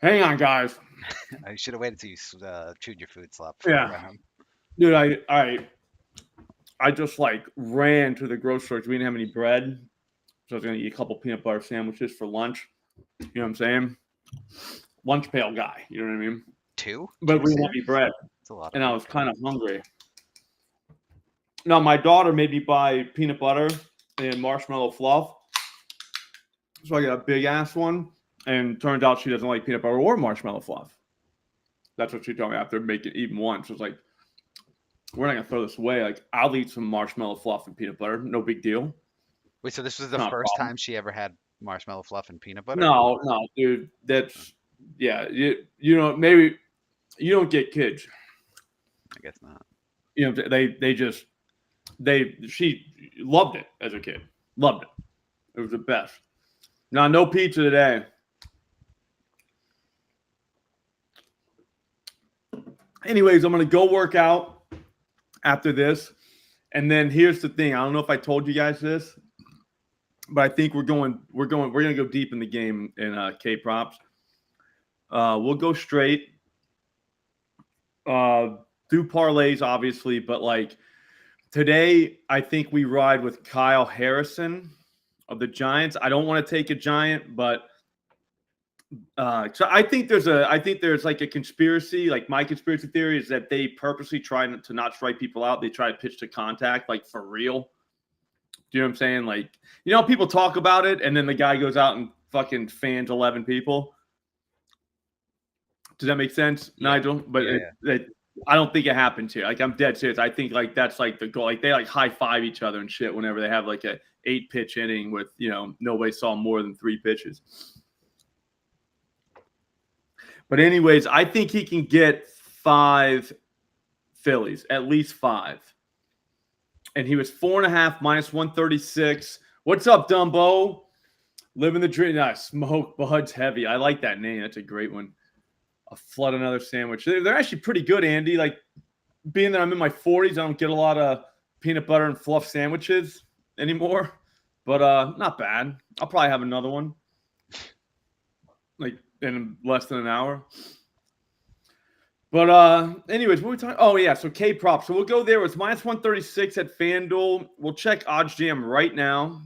Hang on, guys. You should have waited till you chewed your food, Slop, before you Yeah, brought him. dude, I just like ran to the grocery store 'cause we didn't have any bread, so I was gonna eat a couple peanut butter sandwiches for lunch. You know what I'm saying? Lunch pail guy. You know what I mean? Two? But Two we didn't have any sandwiches? bread, That's a lot of and I peanut was butter. kind of hungry. Now my daughter made me buy peanut butter and marshmallow fluff, so I got a big ass one. And turns out she doesn't like peanut butter or marshmallow fluff. That's what she told me after making even one. She was like, "We're not gonna throw this away. Like, I'll eat some marshmallow fluff and peanut butter. No big deal. Wait, so this was It's the not a first problem." time she ever had marshmallow fluff and peanut butter? No, no, dude. Oh, That's yeah. You know maybe you don't get kids. I guess not. You know they just she loved it as a kid. Loved it. It was the best. Now no pizza today. Anyways, I'm gonna go work out after this, and then here's the thing. I don't know if I told you guys this, but I think we're gonna go deep in the game in K props. We'll go straight. Do parlays, obviously, but like today, I think we ride with Kyle Harrison of the Giants. I don't want to take a Giant, but so I think there's like a conspiracy. Like my conspiracy theory is that they purposely try to not strike people out. They try to pitch to contact, like for real. Do you know what I'm saying? Like, people talk about it, and then the guy goes out and fucking fans 11 people. Does that make sense, Yeah. Nigel? But Yeah. I don't think it happens here. Like, I'm dead serious. I think like that's like the goal. Like they like high five each other and shit whenever they have like a 8-pitch inning with nobody saw more than 3 pitches. But anyways, I think he can get 5 Phillies, at least 5. And he was 4.5 minus 136. What's up, Dumbo? Living the dream. Nah, smoke buds heavy. I like that name. That's a great one. A flood another sandwich. They're actually pretty good, Andy. Like being that I'm in my 40s, I don't get a lot of peanut butter and fluff sandwiches anymore. But not bad. I'll probably have another one. Like in less than an hour. But anyways, what are we talking? Oh yeah, so K prop. So we'll go there. It's minus 136 at FanDuel. We'll check OddsJam right now,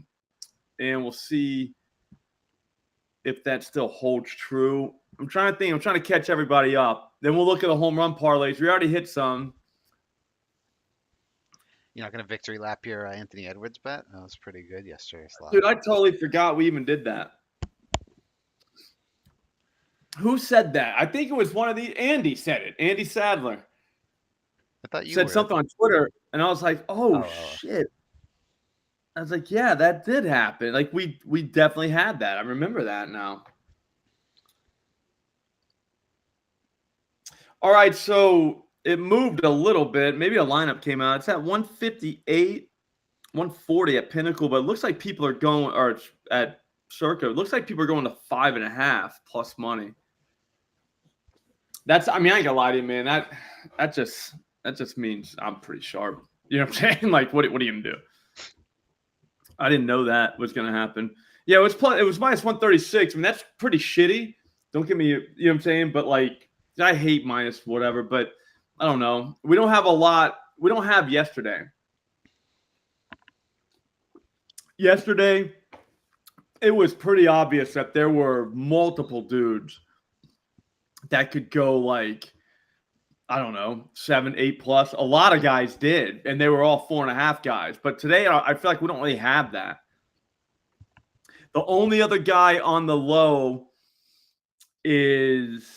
and we'll see if that still holds true. I'm trying to think. I'm trying to catch everybody up. Then we'll look at the home run parlays. We already hit some. You're not going to victory lap your Anthony Edwards bet? That was pretty good yesterday, Slop. Dude, I totally forgot we even did that. Who said that? I think it was one of the. Andy said it. Andy Sadler. I thought you said were. something on Twitter, and I was like, "Oh shit!" I was like, "Yeah, that did happen. Like we definitely had that. I remember that now." All right, so it moved a little bit. Maybe a lineup came out. It's at 158, 140 at Pinnacle, but it looks like people are going, or at Circa. It looks like people are going to 5.5 plus money. I mean, I ain't gonna lie to you, man. That just means I'm pretty sharp. You know what I'm saying? Like, what are you gonna do? I didn't know that was gonna happen. Yeah, it was minus 136. I mean, that's pretty shitty. Don't get me, you know what I'm saying? But like, I hate minus whatever. But I don't know. We don't have a lot. We don't have yesterday. Yesterday, it was pretty obvious that there were multiple dudes that could go like, I don't know, 7, 8 plus. A lot of guys did, and they were all 4.5 guys. But today, I feel like we don't really have that. The only other guy on the low is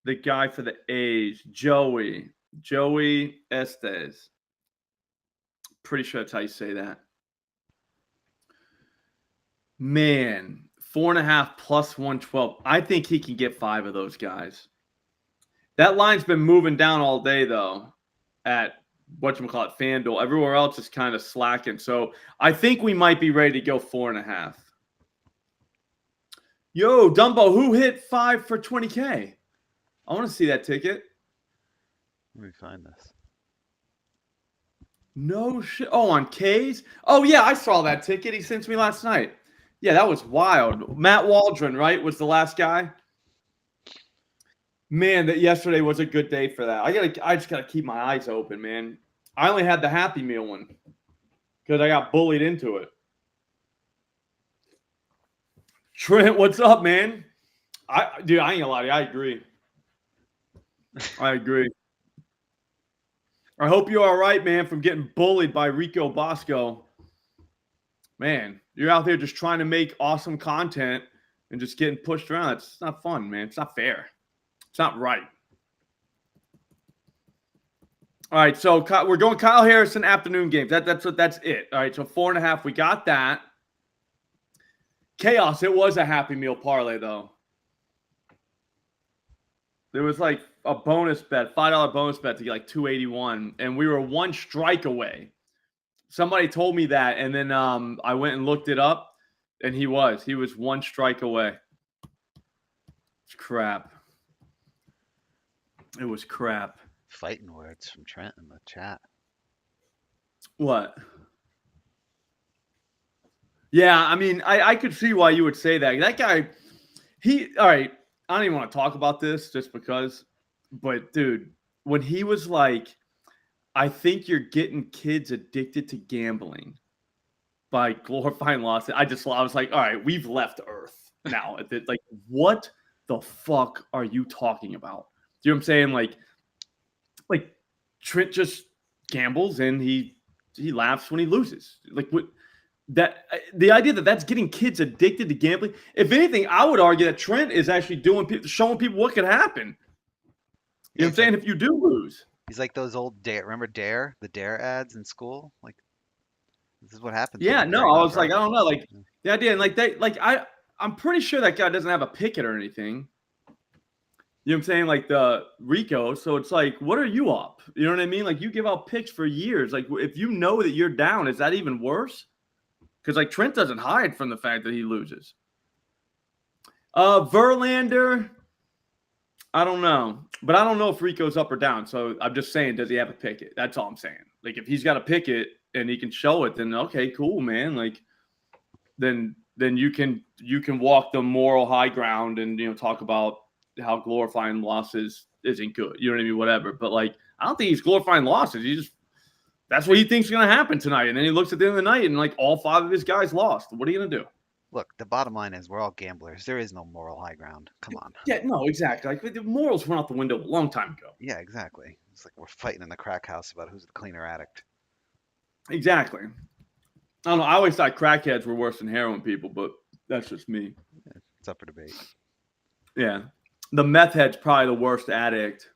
the guy for the A's, Joey Estes. Pretty sure that's how you say that. Man, 4.5 plus 112. I think he can get 5 of those guys. That line's been moving down all day, though, at whatchamacallit, FanDuel. Everywhere else is kind of slacking. So I think we might be ready to go 4.5. Yo, Dumbo, who hit 5 for 20K? I want to see that ticket. Let me find this. No shit. Oh, on K's? Oh, yeah, I saw that ticket. He sent me last night. Yeah, that was wild. Matt Waldron, right, was the last guy? Man, that yesterday was a good day for that. I just gotta keep my eyes open, man. I only had the Happy Meal one because I got bullied into it. Trent, what's up, man? Dude, I ain't gonna lie to you. I agree. I agree. I hope you're all right, man, from getting bullied by Rico Bosco. Man, you're out there just trying to make awesome content and just getting pushed around. It's not fun, man. It's not fair. It's not right. All right, so we're going Kyle Harrison afternoon games. That's it. All right, so 4.5. We got that. Chaos. It was a Happy Meal parlay, though. There was like a bonus bet, $5 bonus bet to get like 281, and we were one strike away. Somebody told me that, and then I went and looked it up, and he was one strike away. It's crap. It was crap. Fighting words from Trent in the chat. What? Yeah, I mean, I could see why you would say that. That guy, all right, I don't even want to talk about this just because, but dude, when he was like, I think you're getting kids addicted to gambling by glorifying losses. I was like, all right, we've left Earth now. Like, what the fuck are you talking about? Do you know what I'm saying? Like Trent just gambles and he laughs when he loses. Like what? That the idea that that's getting kids addicted to gambling. If anything, I would argue that Trent is actually showing people what could happen. You know what I'm saying? If you do lose, he's like those old Dare. Remember Dare? The Dare ads in school. Like this is what happens. Yeah, no, I was like, I don't know, like the idea, and I'm pretty sure that guy doesn't have a picket or anything. You know what I'm saying? Like the Rico. So it's like, what are you up? You know what I mean? Like you give out picks for years. Like if you know that you're down, is that even worse? Because like Trent doesn't hide from the fact that he loses. Verlander, I don't know. But I don't know if Rico's up or down. So I'm just saying, does he have a picket? That's all I'm saying. Like if he's got a picket and he can show it, then okay, cool, man. Like then you can walk the moral high ground and talk about how glorifying losses isn't good. You know what I mean? Whatever. But like I don't think he's glorifying losses. That's what he thinks is going to happen tonight. And then he looks at the end of the night and like all 5 of his guys lost. What are you going to do? Look, the bottom line is we're all gamblers. There is no moral high ground. Come on. Yeah, no, exactly. Like the morals went out the window a long time ago. Yeah, exactly. It's like we're fighting in the crack house about who's the cleaner addict. Exactly. I don't know. I always thought crackheads were worse than heroin people, but that's just me. Yeah, it's up for debate. Yeah. The meth head's probably the worst addict.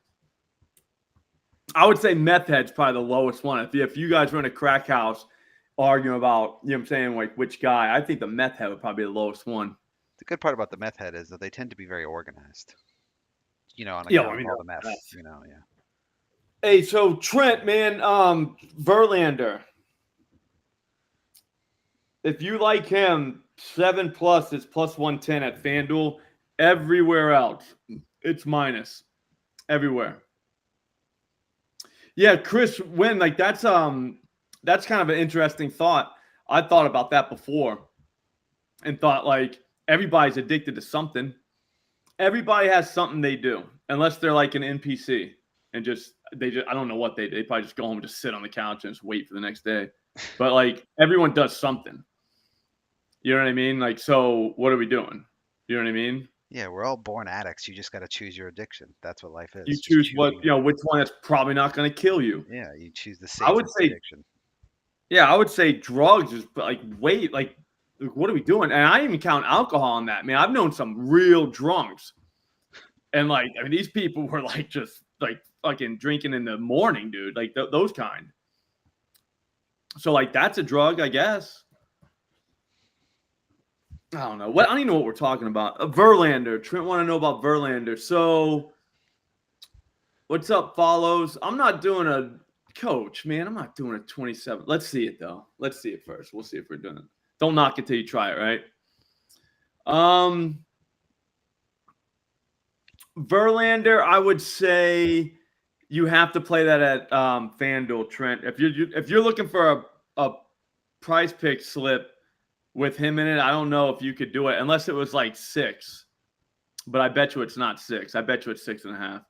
I would say meth head's probably the lowest one. If you guys were in a crack house arguing about, you know what I'm saying, like which guy, I think the meth head would probably be the lowest one. The good part about the meth head is that they tend to be very organized. On account of all the meth. Yeah. Hey, so Trent, man, Verlander. If you like him, 7+ is +110 at FanDuel. Everywhere else, it's minus. Everywhere. Yeah, Chris Wynn, like that's kind of an interesting thought. I thought about that before and thought like everybody's addicted to something. Everybody has something they do, unless they're like an NPC and I don't know what they do. They probably just go home and just sit on the couch and just wait for the next day. But like everyone does something. You know what I mean? Like, so what are we doing? You know what I mean? Yeah, we're all born addicts. You just got to choose your addiction. That's what life is. You choose which one that's probably not going to kill you. Yeah, you choose the safest addiction. Yeah, I would say drugs is like what are we doing? And I didn't even count alcohol on that, man. I've known some real drunks. And like, I mean, these people were like just like fucking drinking in the morning, dude. Like those kind. So like that's a drug, I guess. I don't know. I don't even know what we're talking about. Verlander. Trent want to know about Verlander. So what's up, follows? I'm not doing a coach, man. I'm not doing a 27. Let's see it, though. Let's see it first. We'll see if we're doing it. Don't knock it till you try it, right? Verlander, I would say you have to play that at FanDuel, Trent. If you're looking for a price pick slip with him in it, I don't know if you could do it unless it was like 6. but I bet you it's not 6. I bet you it's 6.5.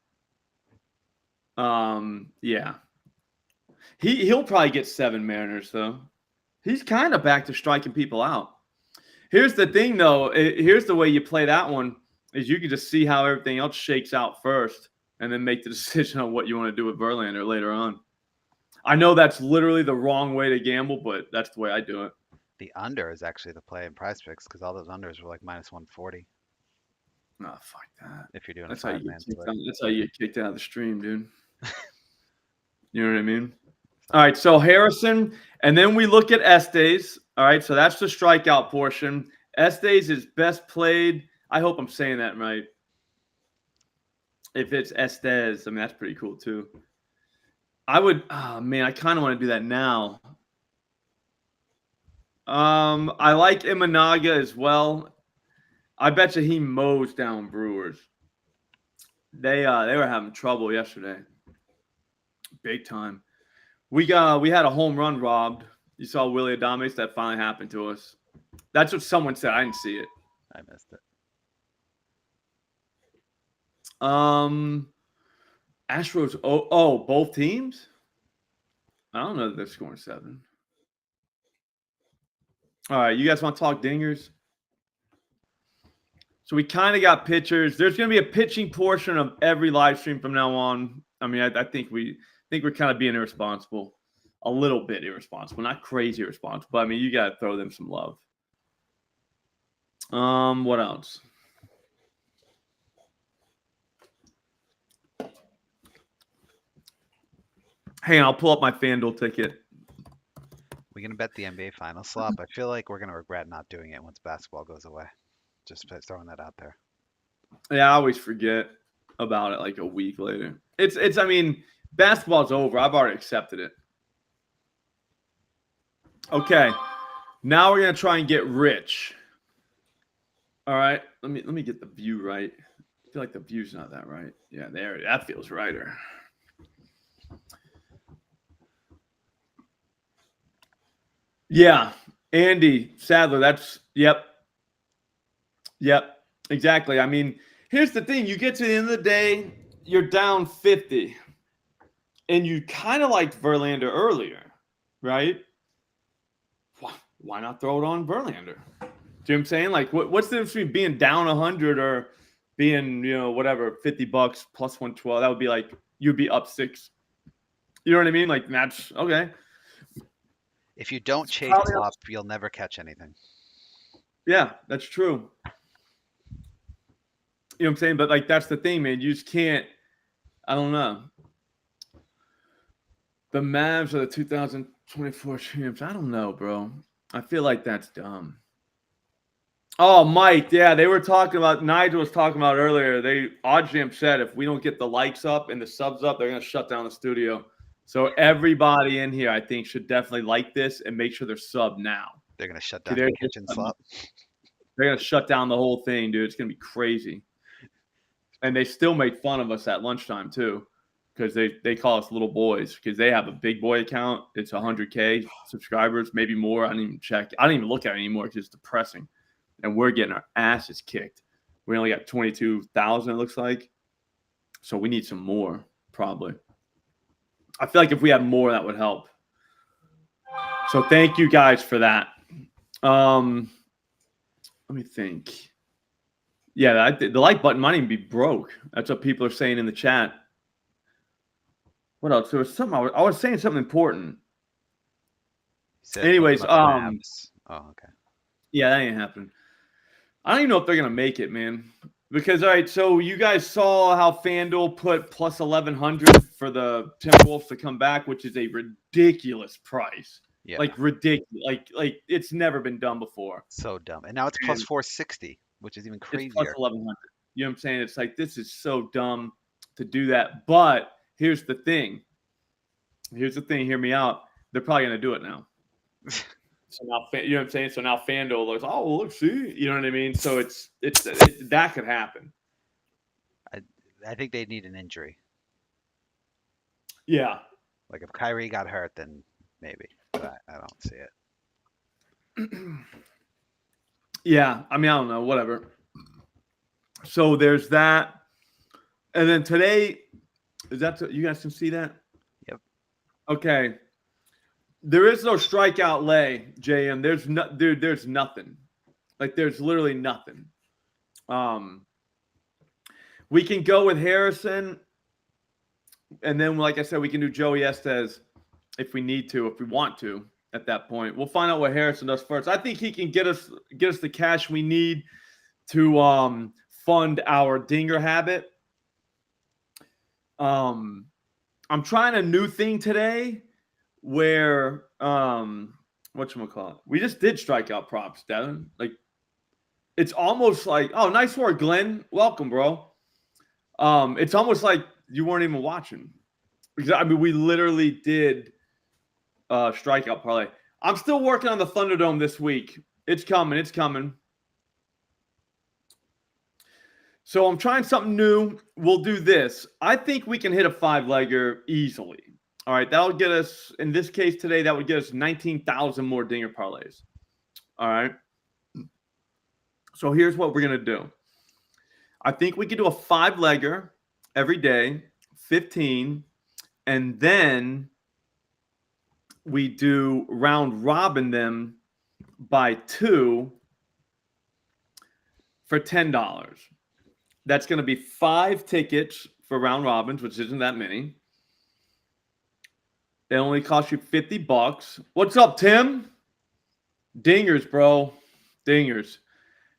Yeah. He'll probably get 7 Mariners though. He's kind of back to striking people out. Here's the thing though. Here's the way you play that one is you can just see how everything else shakes out first and then make the decision on what you want to do with Verlander later on. I know that's literally the wrong way to gamble, but that's the way I do it. The under is actually the play in Prize Picks because all those unders were like minus 140 No, fuck that. if you're doing That's a how you 5-man get kicked split. out. That's how you get kicked out of the stream, dude. You know what I mean? All right, so Harrison, and then we look at Estes. All right, so that's the strikeout portion. Estes is best played. I hope I'm saying that right. If it's Estes, I mean that's pretty cool too. I would, oh man, I kind of want to do that now. I like Imanaga as well. I bet you he mows down Brewers. They were having trouble yesterday, big time. We had a home run robbed. You saw Willie Adames. That finally happened to us. That's what someone said. I didn't see it. I missed it. Astros. Oh, both teams. I don't know that they're scoring 7. All right, you guys want to talk dingers? So we kind of got pitchers. There's going to be a pitching portion of every live stream from now on. I mean, I think we're kind of being irresponsible, a little bit irresponsible, not crazy irresponsible. But I mean, you got to throw them some love. What else? Hang on, I'll pull up my FanDuel ticket. We're gonna bet the NBA final slop. I feel like we're gonna regret not doing it once basketball goes away. Just throwing that out there. Yeah, I always forget about it like a week later. It's. I mean, basketball's over. I've already accepted it. Okay, now we're gonna try and get rich. All right, let me get the view right. I feel like the view's not that right. Yeah, there. That feels righter. Yeah, Andy Sadler. That's yep, exactly. I mean, here's the thing: you get to the end of the day, you're down 50, and you kind of liked Verlander earlier, right? Why not throw it on Verlander? Do you know what I'm saying? Like, what's the difference between being down 100 or being, whatever, $50 plus 112? That would be like you'd be up 6. You know what I mean? Like, that's okay. If you don't chase slop, you'll never catch anything. Yeah, that's true. You know what I'm saying? But, like, that's the thing, man. You just can't – I don't know. The Mavs are the 2024 champs. I don't know, bro. I feel like that's dumb. Oh, Mike, yeah, they were talking about – Nigel was talking about earlier. OddsJam said if we don't get the likes up and the subs up, they're going to shut down the studio. So everybody in here, I think, should definitely like this and make sure they're subbed now. They're going to shut down the kitchen slop. They're going to shut down the whole thing, dude. It's going to be crazy. And they still make fun of us at lunchtime, too, because they call us little boys because they have a big boy account. It's 100K subscribers, maybe more. I didn't even check. I don't even look at it anymore because it's depressing. And we're getting our asses kicked. We only got 22,000, it looks like. So we need some more, probably. I feel like if we had more, that would help. So thank you guys for that. Let me think. Yeah, the like button might even be broke. That's what people are saying in the chat. What else? There was something I was saying something important. Anyways, oh, okay. Yeah, that ain't happening. I don't even know if they're gonna make it, man. Because, all right, so you guys saw how FanDuel put plus 1,100 for the Timberwolves to come back, which is a ridiculous price. Yeah. Like, ridiculous. Like it's never been done before. So dumb. And now it's plus 460, which is even crazier. It's plus 1,100. You know what I'm saying? It's like, this is so dumb to do that. But here's the thing. Hear me out. They're probably going to do it now. So now, you know what I'm saying? So now FanDuel looks, oh, look, see? You know what I mean? So it's that could happen. I think they need an injury. Yeah. Like if Kyrie got hurt, then maybe. But I don't see it. Yeah. I mean, I don't know. Whatever. So there's that. And then today, is that you guys can see that? Yep. Okay. There is no strikeout lay, JM. There's nothing. Like there's literally nothing. We can go with Harrison, and then like I said, we can do Joey Estes if we need to, if we want to. At that point, we'll find out what Harrison does first. I think he can get us the cash we need to fund our dinger habit. I'm trying a new thing today where whatchamacallit? We just did strikeout props, Devin. Like it's almost like, oh, nice work, Glenn. Welcome, bro. It's almost like you weren't even watching. Because I mean we literally did strikeout parlay. I'm still working on the Thunderdome this week. It's coming. So I'm trying something new. We'll do this. I think we can hit a 5-legger easily. All right, that'll get us, in this case today, that would get us 19,000 more dinger parlays. All right. So here's what we're going to do. I think we could do a 5-legger every day, 15, and then we do round robin them by 2 for $10. That's going to be 5 tickets for round robins, which isn't that many. It only costs you $50. What's up, Tim? Dingers, bro. Dingers.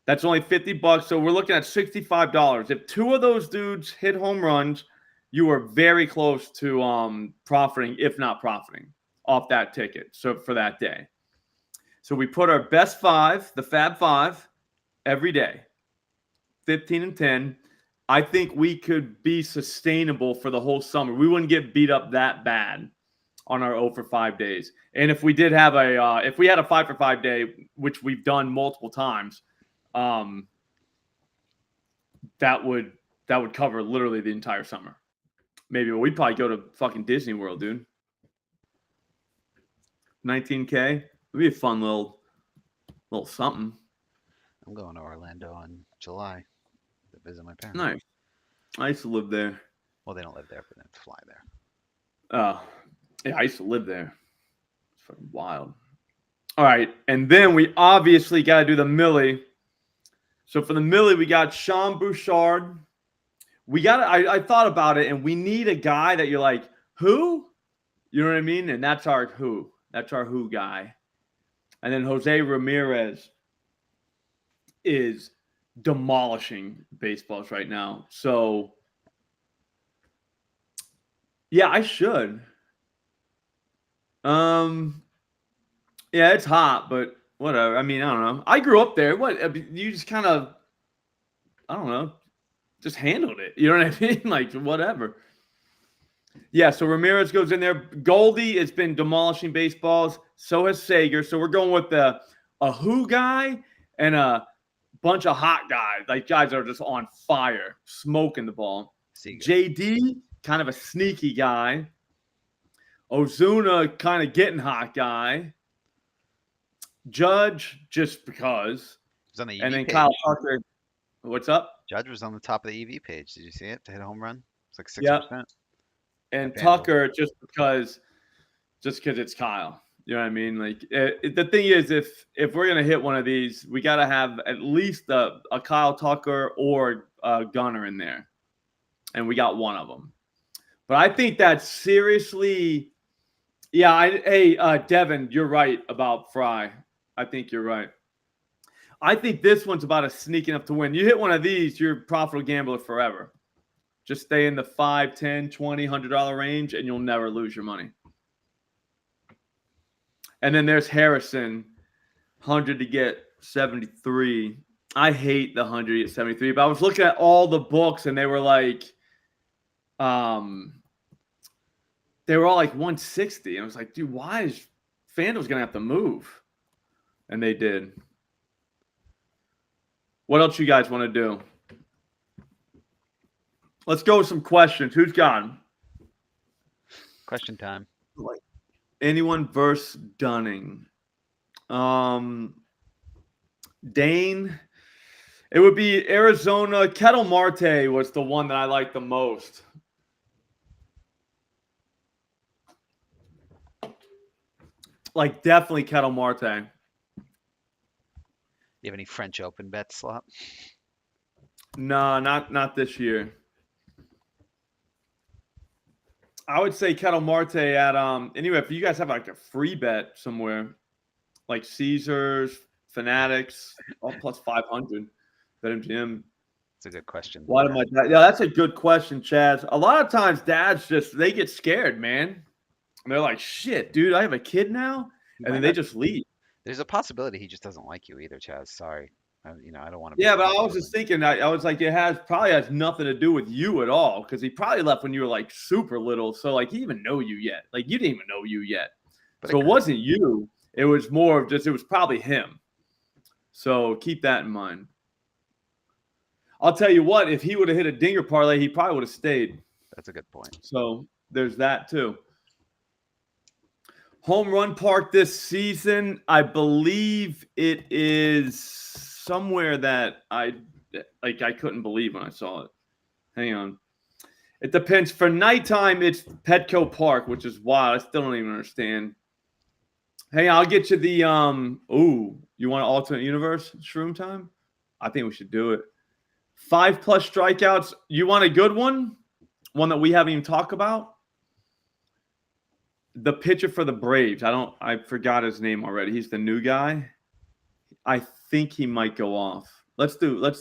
That's only $50. So we're looking at $65. If 2 of those dudes hit home runs, you are very close to profiting, if not profiting, off that ticket. So for that day. So we put our best 5, the Fab 5, every day. 15 and 10. I think we could be sustainable for the whole summer. We wouldn't get beat up that bad on our 0 for 5 days. And if we did have if we had a 5 for 5 day, which we've done multiple times, that would cover literally the entire summer. Maybe we'd probably go to fucking Disney World, dude. 19K. It'd be a fun little something. I'm going to Orlando in July to visit my parents. Nice. I used to live there. Well, they don't live there, but they have to fly there. Yeah, I used to live there. It's fucking wild. All right, and then we obviously got to do the Millie. So for the Millie, we got Sean Bouchard. I thought about it, and we need a guy that you're like, who? You know what I mean? And that's our who. That's our who guy. And then Jose Ramirez is demolishing baseballs right now. So, yeah, I should. Yeah, it's hot, but whatever. I mean, I don't know. I grew up there. What? You just kind of, I don't know, just handled it. You know what I mean? Like, whatever. Yeah, so Ramirez goes in there. Goldie has been demolishing baseballs. So has Sager. So we're going with a who guy and a bunch of hot guys. Like, guys that are just on fire, smoking the ball. Seager. JD, kind of a sneaky guy. Ozuna, kind of getting hot guy. Judge, just because. It was on the EV And then page. Kyle Tucker. What's up? Judge was on the top of the EV page. Did you see it to hit a home run? It's like 6%. Yep. And Tucker, just because it's Kyle. You know what I mean? Like the thing is, if we're gonna hit one of these, we gotta have at least a Kyle Tucker or a Gunner in there, and we got one of them. But I think that's seriously, yeah. Devin, you're right about Fry. I think you're right. I think this one's about as sneaking up to win. You hit one of these, you're a profitable gambler forever. Just stay in the $5, $10, $20, $100 range, and you'll never lose your money. And then there's Harrison, 100 to get 73. I hate the 100 to get 73, but I was looking at all the books, and they were like, they were all like 160. And I was like, dude, why is FanDuel's going to have to move? And they did. What else you guys want to do? Let's go with some questions. Who's gone? Question time. Anyone versus Dunning? Dane. It would be Arizona. Kettle Marte was the one that I liked the most. Like, definitely Kettle Marte. You have any French Open bets, Slop? No, not this year. I would say Kettle Marte at anyway, if you guys have like a free bet somewhere, like Caesars, Fanatics, all plus 500, BetMGM. It's a good question. Why am I? Yeah, that's a good question, Chaz. A lot of times, dads they get scared, man. And they're like, "Shit, dude, I have a kid now," and then they just leave. There's a possibility he just doesn't like you either, Chaz. Sorry, I don't want to. Yeah, but I was just thinking. I was like, it probably has nothing to do with you at all, because he probably left when you were like super little. So like, he didn't even know you yet. Like, you didn't even know you yet. So it wasn't you. It was more of just. It was probably him. So keep that in mind. I'll tell you what, if he would have hit a dinger parlay, he probably would have stayed. That's a good point. So there's that too. Home run park this season, I believe it is somewhere that I couldn't believe when I saw it. Hang on. It depends. For nighttime, it's Petco Park, which is wild. I still don't even understand. Hey, I'll get you the you want alternate universe shroom time? I think we should do it. 5+ strikeouts. You want a good one? One that we haven't even talked about? The pitcher for the Braves. I forgot his name already. He's the new guy. I think he might go off. Let's do a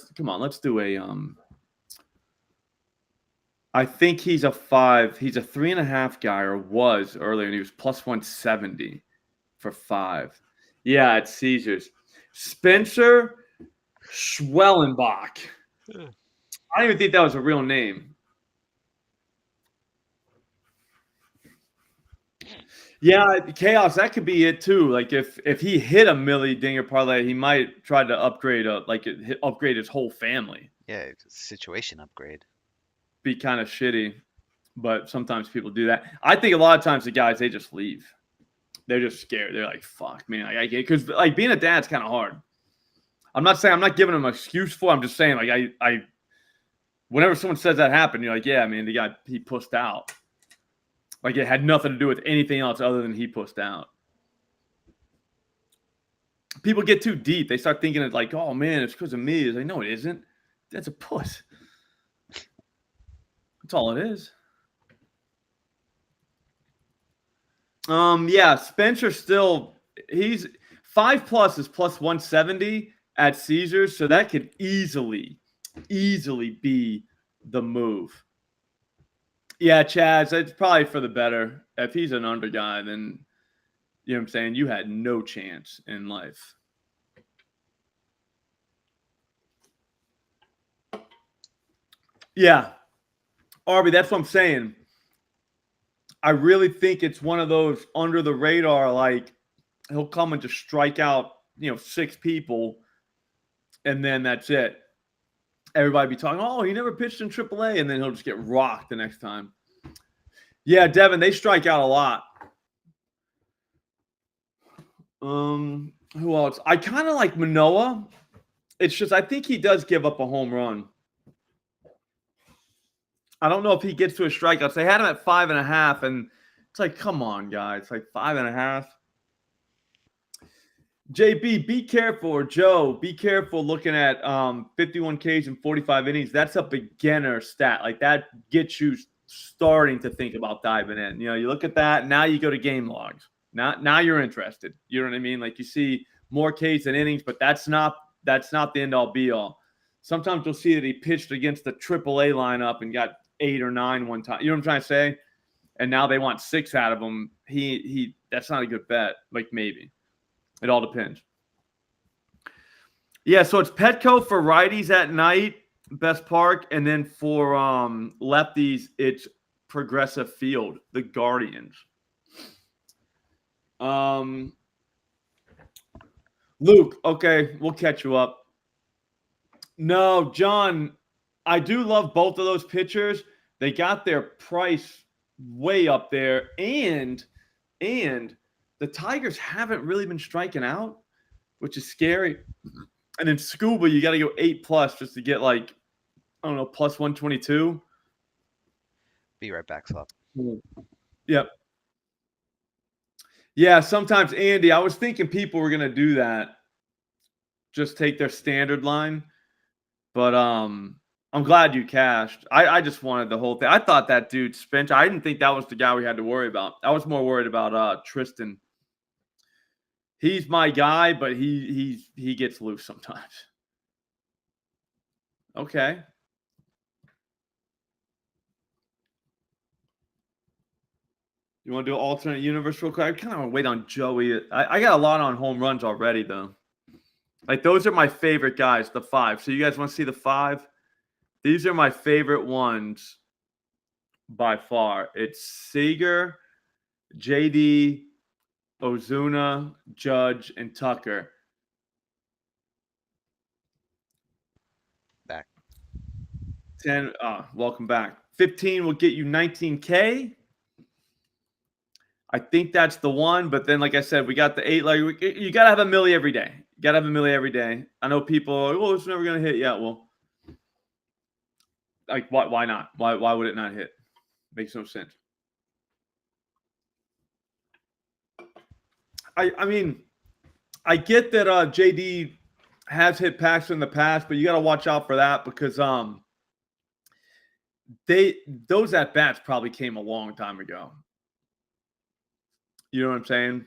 I think he's a 5. He's a 3.5 guy, or was earlier, and he was plus 170 for 5. Yeah, it's Caesars. Spencer Schwellenbach. I don't even think that was a real name. Yeah, Chaos, that could be it too. Like, if he hit a Millie Dinger parlay, he might try to upgrade his whole family. Yeah, situation upgrade. Be kind of shitty, but sometimes people do that. I think a lot of times the guys, they just leave. They're just scared. They're like, "Fuck, man, I get," because like being a dad's kind of hard. I'm not giving them an excuse for it. I'm just saying, like, I whenever someone says that happened, you're like, yeah, man, the guy, he pussed out. Like, it had nothing to do with anything else other than he pussed out. People get too deep. They start thinking it's like, oh, man, it's because of me. It's like, no, it isn't. That's a puss. That's all it is. Yeah, Spencer still, he's 5+ is plus 170 at Caesars, so that could easily be the move. Yeah, Chaz, it's probably for the better. If he's an under guy, then, you know what I'm saying, you had no chance in life. Yeah. Arby, that's what I'm saying. I really think it's one of those under the radar, like, he'll come and just strike out, 6 people, and then that's it. Everybody be talking, oh, he never pitched in AAA, and then he'll just get rocked the next time. Yeah, Devin, they strike out a lot. Who else? I kind of like Manoah. It's just I think he does give up a home run. I don't know if he gets to a strikeout. They had him at 5.5, and it's like, come on, guys. It's like 5.5. JB, be careful, or Joe, be careful looking at 51 Ks in 45 innings. That's a beginner stat. Like, that gets you starting to think about diving in. You look at that, now you go to game logs. Now you're interested. You know what I mean? Like, you see more Ks than innings, but that's not the end-all be-all. Sometimes you'll see that he pitched against the AAA lineup and got 8 or 9 one time. You know what I'm trying to say? And now they want 6 out of him. That's not a good bet. Like, maybe. It all depends. Yeah, so it's Petco for righties at night, Best Park, and then for lefties, it's Progressive Field, the Guardians. Luke, okay, we'll catch you up. No, John, I do love both of those pitchers. They got their price way up there, and the Tigers haven't really been striking out, which is scary. And in Scuba, you got to go 8+ just to get like, I don't know, plus 122. Be right back, Slop. Yep. Yeah, sometimes, Andy, I was thinking people were going to do that. Just take their standard line. But I'm glad you cashed. I just wanted the whole thing. I thought that dude Spencer. I didn't think that was the guy we had to worry about. I was more worried about Tristan. He's my guy, but he gets loose sometimes. Okay. You want to do an alternate universe real quick? I kind of want to wait on Joey. I got a lot on home runs already, though. Like, those are my favorite guys, the 5. So you guys want to see the 5? These are my favorite ones by far. It's Seager, JD, Ozuna, Judge, and Tucker. Back. 10. Welcome back. 15 will get you 19K. I think that's the one. But then, like I said, we got the 8. Like, you got to have a milli every day. You got to have a milli every day. I know people are like, oh, it's never going to hit. Yeah, well, like, why not? Why would it not hit? Makes no sense. I mean, I get that JD has hit packs in the past, but you got to watch out for that because those at bats probably came a long time ago. You know what I'm saying?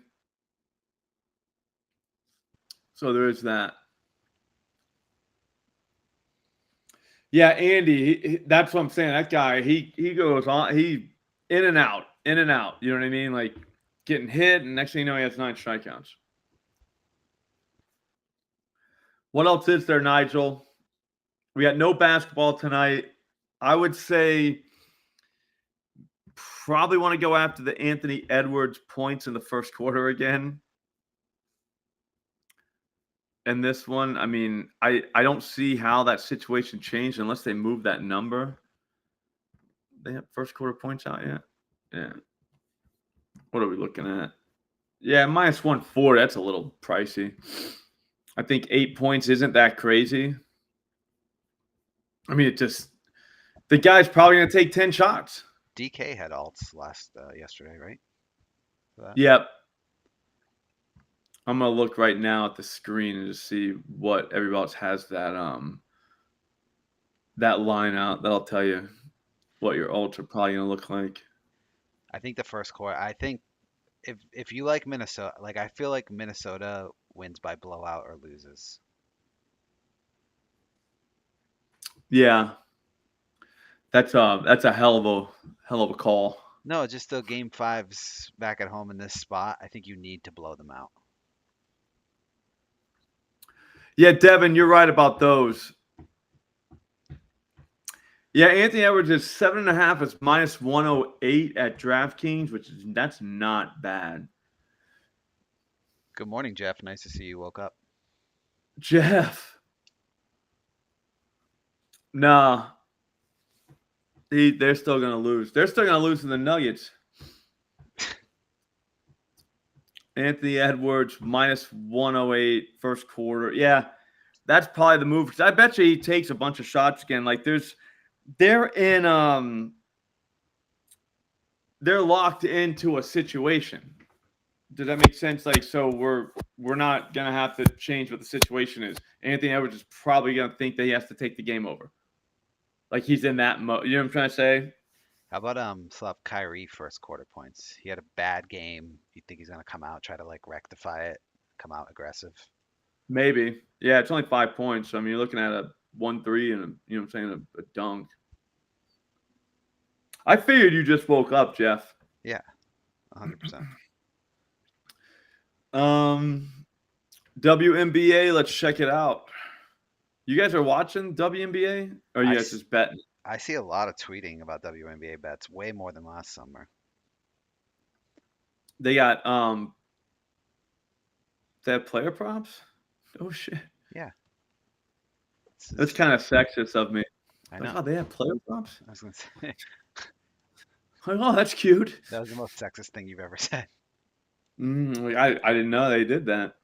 So there is that. Yeah, Andy, that's what I'm saying. That guy, he goes on, he in and out. You know what I mean? Like getting hit, and next thing you know, he has 9 strikeouts. What else is there, Nigel? We got no basketball tonight. I would say probably want to go after the Anthony Edwards points in the first quarter again. And this one, I mean, I don't see how that situation changed unless they move that number. They have first quarter points out yet? Yeah. What are we looking at? Yeah, minus 140. That's a little pricey. I think 8 points isn't that crazy. I mean, the guy's probably going to take 10 shots. DK had alts yesterday, right? Yep. I'm going to look right now at the screen and just see what everybody else has that line out. That'll tell you what your alts are probably going to look like. I think the first quarter. I think if you like Minnesota, like I feel like Minnesota wins by blowout or loses. Yeah. That's a hell of a call. No, just the game 5s back at home in this spot. I think you need to blow them out. Yeah, Devin, you're right about those. Yeah, Anthony Edwards is 7.5. It's minus 108 at DraftKings, that's not bad. Good morning, Jeff. Nice to see you woke up. Jeff. Nah. They're still gonna lose. They're still gonna lose to the Nuggets. Anthony Edwards minus 108 first quarter. Yeah, that's probably the move. Because I bet you he takes a bunch of shots again. Like they're locked into a situation. Does that make sense? Like, so we're not gonna have to change what the situation is. Anthony Edwards is probably gonna think that he has to take the game over. Like he's in that mode. You know what I'm trying to say? How about Slop Kyrie first quarter points? He had a bad game. You think he's gonna come out, try to like rectify it, come out aggressive? Maybe. Yeah, it's only 5 points. So, I mean, you're looking at a 1-3 and you know what I'm saying, a dunk. I figured you just woke up, Jeff. Yeah, 100%. WNBA, let's check it out. You guys are watching WNBA? Or you guys just betting? I see a lot of tweeting about WNBA bets, way more than last summer. They got they have player props? Oh shit. Yeah. That's kind of sexist of me. I know. Oh, they have player props? I was gonna say. Oh, that's cute. That was the most sexist thing you've ever said. I didn't know they did that.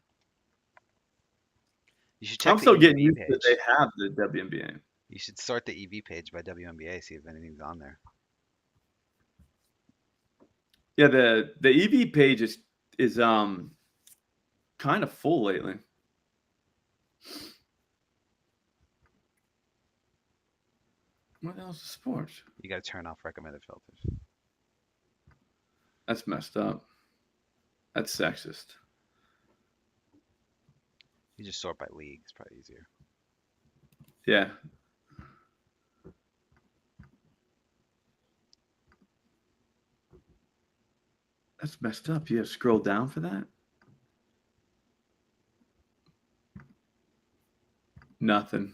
You should check I'm the still getting EV used to page. they have the WNBA. You should sort the EV page by WNBA, see if anything's on there. Yeah, the EV page is kind of full lately. What else is sports? You got to turn off recommended filters. That's messed up. That's sexist. You just sort by league. It's probably easier. Yeah. That's messed up. You have to scroll down for that? Nothing.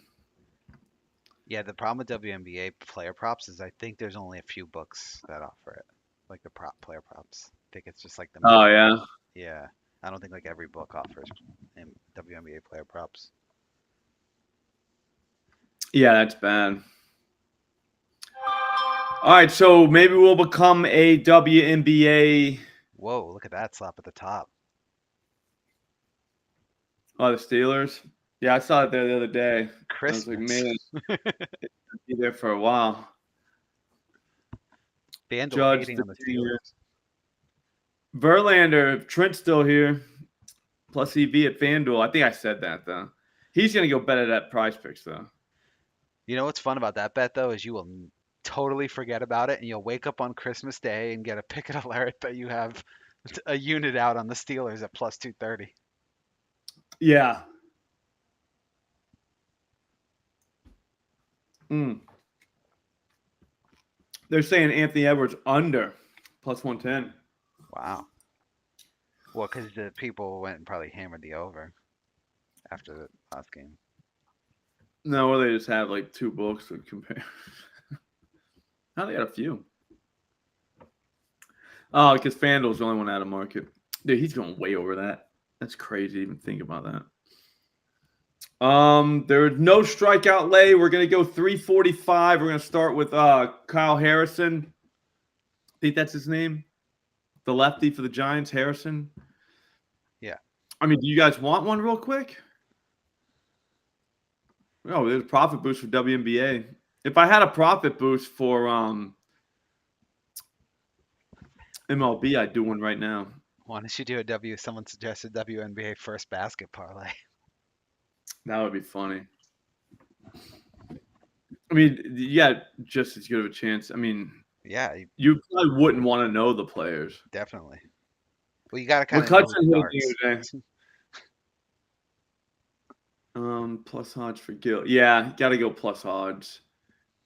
Yeah, the problem with WNBA player props is I think there's only a few books that offer it, like the player props. I think it's just like the Oh, yeah? Yeah, I don't think like every book offers WNBA player props. Yeah, that's bad. All right, so maybe we'll become a WNBA. Whoa, look at that slop at the top. Oh, the Steelers? Yeah, I saw it there the other day. Christmas. I was like, man, it'll be there for a while. FanDuel Judge hating the on the Steelers. Verlander, Trent's still here. Plus EV at FanDuel. I think I said that, though. He's going to go bet at that Prize Picks, though. You know what's fun about that bet though is you will totally forget about it, and you'll wake up on Christmas Day and get a picket alert that you have a unit out on the Steelers at plus 230. Yeah. They're saying Anthony Edwards under plus 110. Wow. Well, because the people went and probably hammered the over after the last game. No, or they just have like two books to compare. Now they got a few. Oh, because FanDuel's the only one out of market. Dude, he's going way over that. That's crazy to even think about that. There's no strikeout lay. We're going to go 345. We're going to start with Kyle Harrison. I think that's his name. The lefty for the Giants, Harrison. Yeah. I mean, do you guys want one real quick? Oh, there's a profit boost for WNBA. If I had a profit boost for MLB, I'd do one right now. Why don't you do a someone suggested WNBA first basket parlay. That would be funny. I mean, yeah, just as good of a chance. I mean, Yeah, you probably wouldn't want to know the players. definitely. Well, you got to kind of know McCutcheon the hit starts. today. Plus odds for Gill. Yeah, got to go plus odds.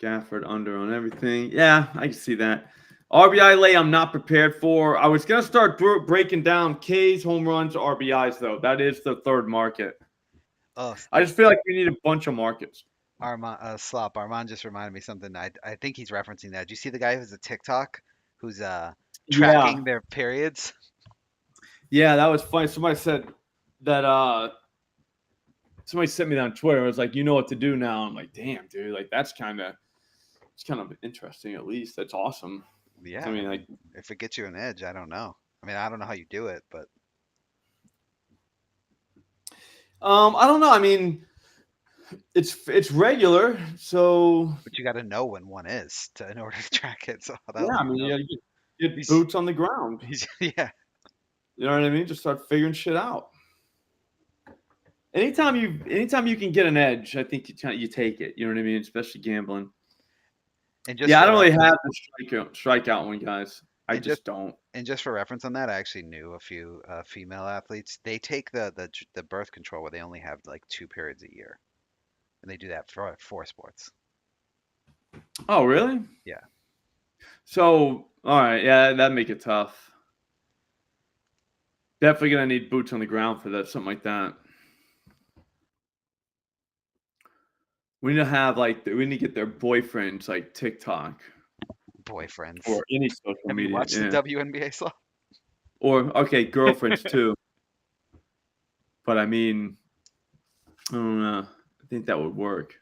Gafford under on everything. Yeah, I can see that. RBI lay I'm not prepared for. I was going to start breaking down K's, home runs, RBIs, though. That is the third market. Oh, I just feel like we need a bunch of markets. Slop. Armand just reminded me something. I think he's referencing that. Do you see the guy who's a TikTok who's tracking their periods? Yeah, that was funny. Somebody said that somebody sent me that on Twitter. It was like, you know what to do now. I'm like, damn, dude, like it's kind of interesting. At least that's awesome. Yeah. I mean, like, if it gets you an edge, I don't know. I mean, I don't know how you do it, but I don't know. I mean, it's regular, so. But you got to know when one is in order to track it. So Yeah, I mean, you know. you get boots on the ground. Yeah. You know what I mean? Just start figuring shit out. Anytime you can get an edge, I think you take it. You know what I mean? Especially gambling. And just I don't really have the strikeout one, guys. I just don't. And just for reference on that, I actually knew a few female athletes. They take the birth control where they only have like 2 periods a year, and they do that for 4 sports. Oh, really? Yeah. So, all right, yeah, that'd make it tough. Definitely gonna need boots on the ground for that, something like that. We need to get their boyfriends like TikTok. Boyfriends. Or any social media. Have you watched the WNBA Slop? Or, okay, girlfriends too. But I mean, I don't know. I think that would work.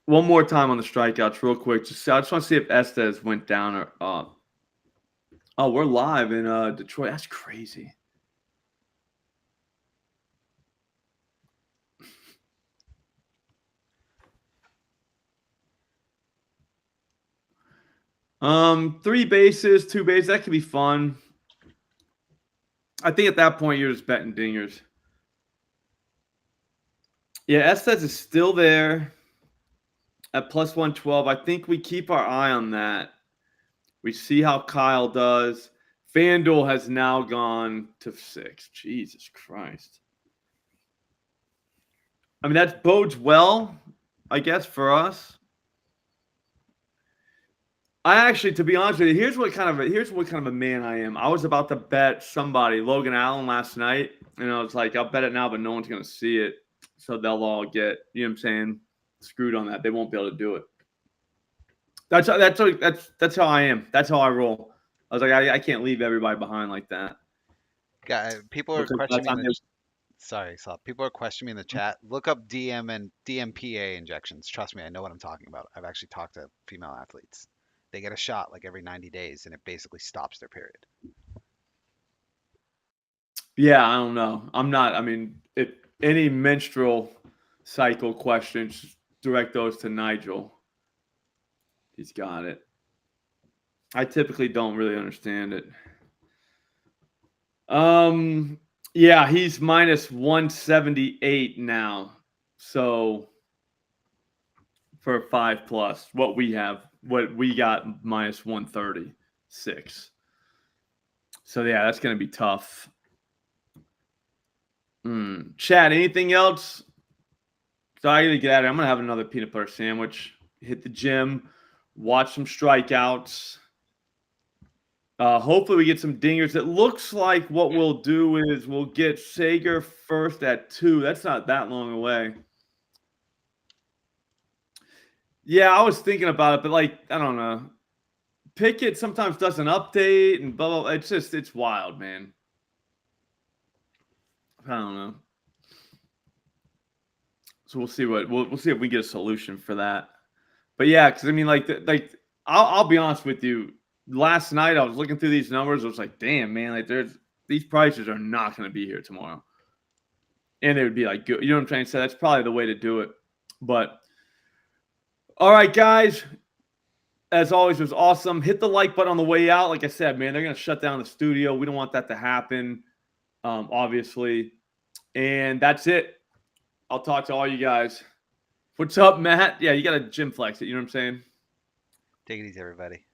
One more time on the strikeouts real quick. I just want to see if Estes went down or up. Oh, we're live in Detroit. That's crazy. 3 bases, 2 bases. That could be fun. I think at that point you're just betting dingers. Yeah, Estes is still there at plus 112. I think we keep our eye on that. We see how Kyle does. FanDuel has now gone to 6. Jesus Christ. I mean, that bodes well, I guess, for us. I actually, to be honest with you, here's what kind of a man I am. I was about to bet somebody, Logan Allen, last night, and I was like, I'll bet it now, but no one's gonna see it, so they'll all get, you know what I'm saying, screwed on that. They won't be able to do it. That's how I am. That's how I roll. I was like, I can't leave everybody behind like that. People are questioning me. Sorry, Slop. People are questioning me in the chat. Look up DM and DMPA injections. Trust me, I know what I'm talking about. I've actually talked to female athletes. They get a shot like every 90 days, and it basically stops their period. Yeah, I don't know. I'm not. I mean, if any menstrual cycle questions, direct those to Nigel. He's got it. I typically don't really understand it. Yeah, he's minus 178 now. So for 5+, what we got minus 136. So yeah, that's gonna be tough. Chad, anything else? So I gotta get out of here. I'm gonna have another peanut butter sandwich, hit the gym, watch some strikeouts. Hopefully we get some dingers. It looks like what we'll do is we'll get Sager first at 2. That's not that long away. Yeah, I was thinking about it, but like, I don't know. Pickett sometimes doesn't update and blah, blah, blah. It's wild, man. I don't know. So we'll see we'll see if we get a solution for that. But yeah, because I mean, like I'll be honest with you. Last night I was looking through these numbers. I was like, damn, man, like these prices are not going to be here tomorrow, and they would be like good. You know what I'm trying to say? That's probably the way to do it. But all right, guys. As always, it was awesome. Hit the like button on the way out. Like I said, man, they're going to shut down the studio. We don't want that to happen, obviously. And that's it. I'll talk to all you guys. What's up, Matt? Yeah, you got to gym flex it. You know what I'm saying? Take it easy, everybody.